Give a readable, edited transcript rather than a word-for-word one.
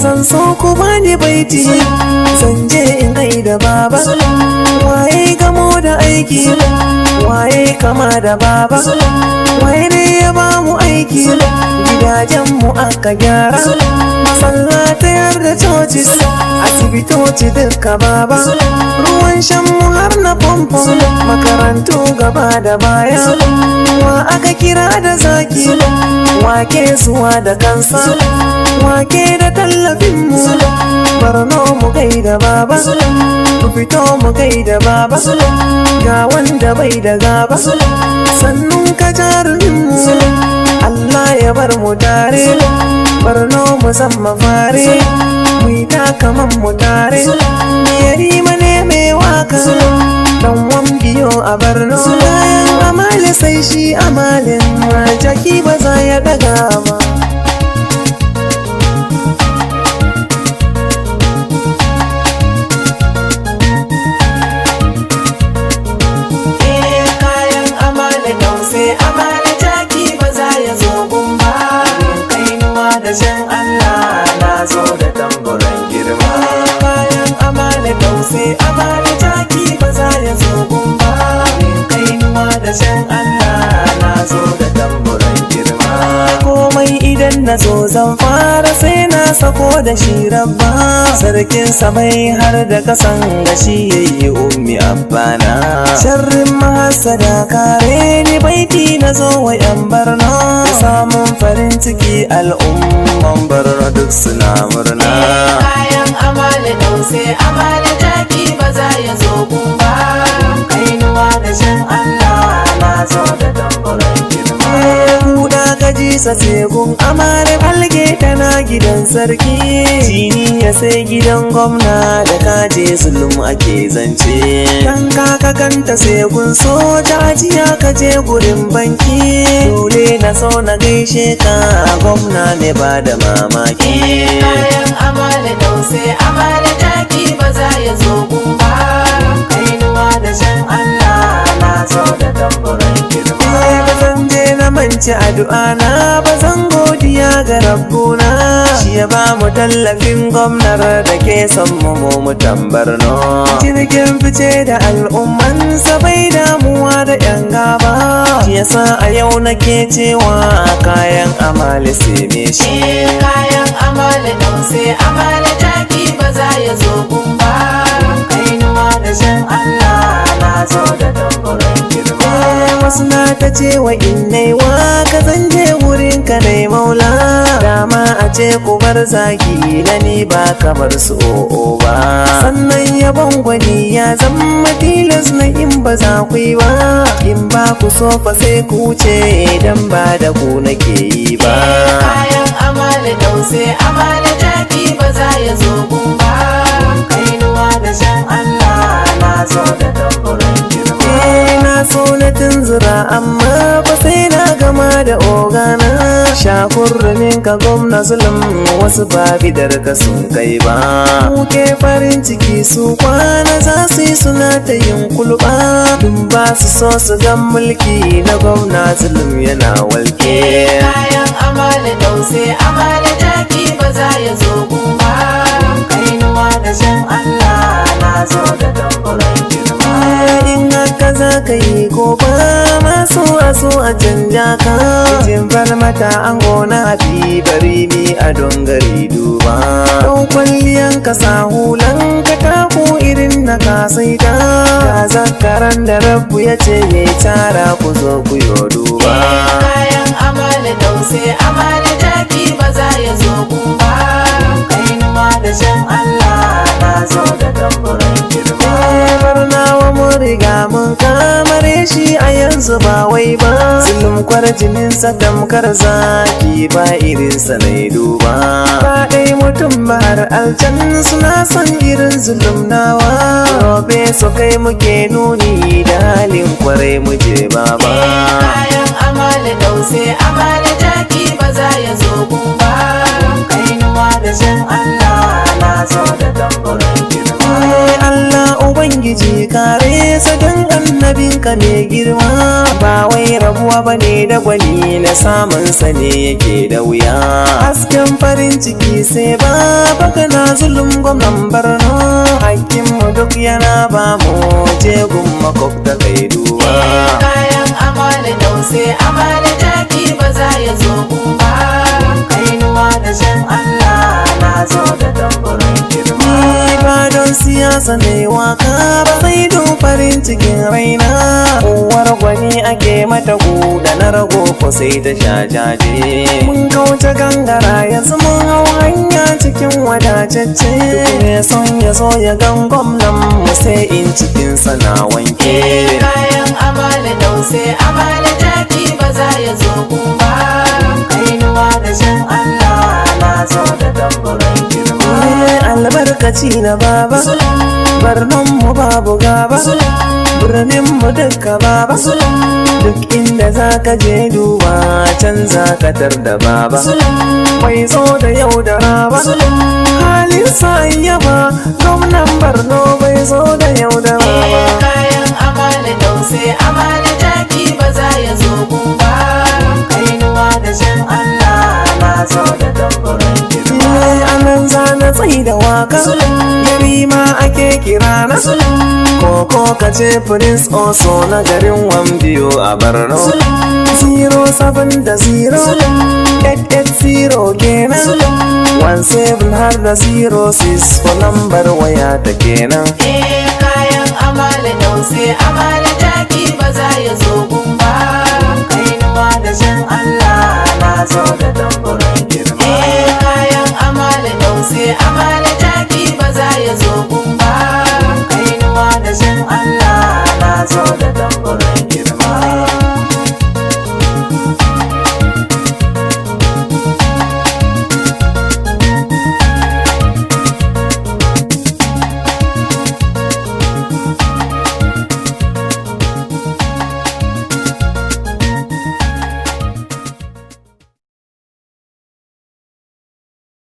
Zan so ku bani baiti, zan je in gaida baba. Waye gamo da aiki, waye kama da baba. Waye ne ya ba mu aiki, gidajenmu aka gyara. Masallatayar da cocis, asibitoci duka baba. Ruwan shanmu har na famfo, makarantu gaba da baya. Wa aka kira da zaki, wake zuwa da kansa. Wake da tallafinmu, Borno mu gaida baba. Ku fito mu gaida baba, ga wanda bai da gaba. Sannun ka jaruminmu, Allah ya bar mu tare. Borno mu zama fare, mu yi takaman mu tare. Yarima ne mai waka, dan wan biyo a Borno. Kayan amale sai shi amalin, jaki ba za ya daga ba. Da shan Allah na zo da tamburan girma. Bayan amana tause amana taki ba za ya zo gumba. Kainuwa da shan Allah na zo da tamburan girma. Komai idan na zo zan fara sai na sako da shi rabba. Sarkin samai har da kasan da shi yayi ummi abbana. Sharrin mahasada kare ni baiti na zo wa yan Borno. Samun farin ciki al'umman Borno duk suna murna. Kayan amana tause amana taki ba za ya zo gumba. Kainuwa da shan Allah na zo da tamburan girma. Kuda kaji sa tegun amare alge tana gidan sarki. Jini ya sai gidan gwamna da kaje zulum ake zance. Kan kaka kanta sai gun soja ajiya kaje gurin banki. Dole na so na gaishe ka gwamna ne ba da mamaki. Kayan amana tause amana taki ba za ya zo gumba. Kainuwa da shan Allah na zo da tamburan girma. Bazan je na mance addu'a na, bazan godiya ga rabbuna. Shi ya ba mu tallafin gwamnar da ke son mu tambarno. Jirgin fice da al'ummansa bai damuwa da yan gaba. Shi yasa a yau nake cewa kayan amale sai me shi. Kayan amana tause amana taki ba za ya zo gumba. Kainuwa da shan Allah na zo da tamburan girma. Wasu na ta ce wa innai wa ka zan je wurin ka dai maula. Dama a ce ku bar zaki na ni ba kamar su o'o ba. Sannan yabon gwani ya zama tilas na in ba za ku yi ba. In ba ku so fa sai ku wuce dan ba da ku nake yi ba. Kayan amana tause amana taki ba za ya zo gumba. Kainuwa da shan Allah na zo da tamburan girma. Na so na tunzura amma ba sai na gama da ogana. Shakurrumin ka gwamna zulum wasu babidar ka sun kai ba. Muke farin ciki su kwana za su yi suna ta yin kulba. Dun ba su so su ga mulki na gwamna zulum yana walke. Kayan amana tause amana taki ba za ya zo gumba. Kainuwa da shan Allah na zo da tamburan girma. In haka za ka yi ko ba masu aso a canja ka. Jin mata an gona hafi bari mi a dongari duba. Ɗau kwalliyan ka sa hulan ka taku irin na kasaita. Ga zakaran da rabbu ya ce ya tara ku zo ku yo duba. Kayan amana tause amana taki ba za ya zo gumba. Kainuwa da shan Allah na zo da tamburan girma. Barnawa mun riga mun kamare shi a yanzu ba wai ba. Zulum kwarjinin sa tamkar zaki ba irinsa na duba. Ba ɗai mutum ba har aljan suna son irin zulum nawa. Robe su kai muke nuni da halin kwarai muje baba. Kayan amana tause amana taki ba za ya zo gumba. Kainuwa da shan Allah na zo da tamburan girma. Allah Ubangiji kare sa don annabinka mai girma ba wai rabuwa bane da gwani na samun sa ne yake da wuya hasken farin ciki sai ba baka na zulum gwamnan Borno hakkinmu duk yana ba mu jegun makwabta kai duba kayan amana dause amana taki ba za ya zo ba kainuwa da shan Allah na zo da tamburin girma ba don siyasa ne waka ba sai don farin cikin raina uwar gwani ake mata da na rago ko sai ta shajaje mun kauce gangara yanzu mun hau hanya cikin wadatacce ne son ya zo ya gan gwamnan mu sai in cikin sana wanke kayan amana dause amana taki ba za ya zo ba kainuwa da shan Allah na zo da tamburin girma albarkaci na baba Barnon mu babu gaba birnin mu duka baba duk inda zaka je duba can zaka tar da baba bai zo da yau da raba halin sa yaba gwamnan Borno bai zo da yau da raba kayan amana dause amana taki ba za ya zo ba kainuwa da shan Allah na zo da tamburin girma anan zana tsayi da waka yarima ake kira na koko kace prince oso na garin Wambiyo a Borno 070-880 kenan 17 har da 06 ko lambar waya ta kenan kayan amana dause amana taki ba za ya zo ba kainuwa da shan Allah na zo da tamburin girma kayan amana dause amana taki ba za ya zo ba kainuwa da shan Allah na zo da tamburin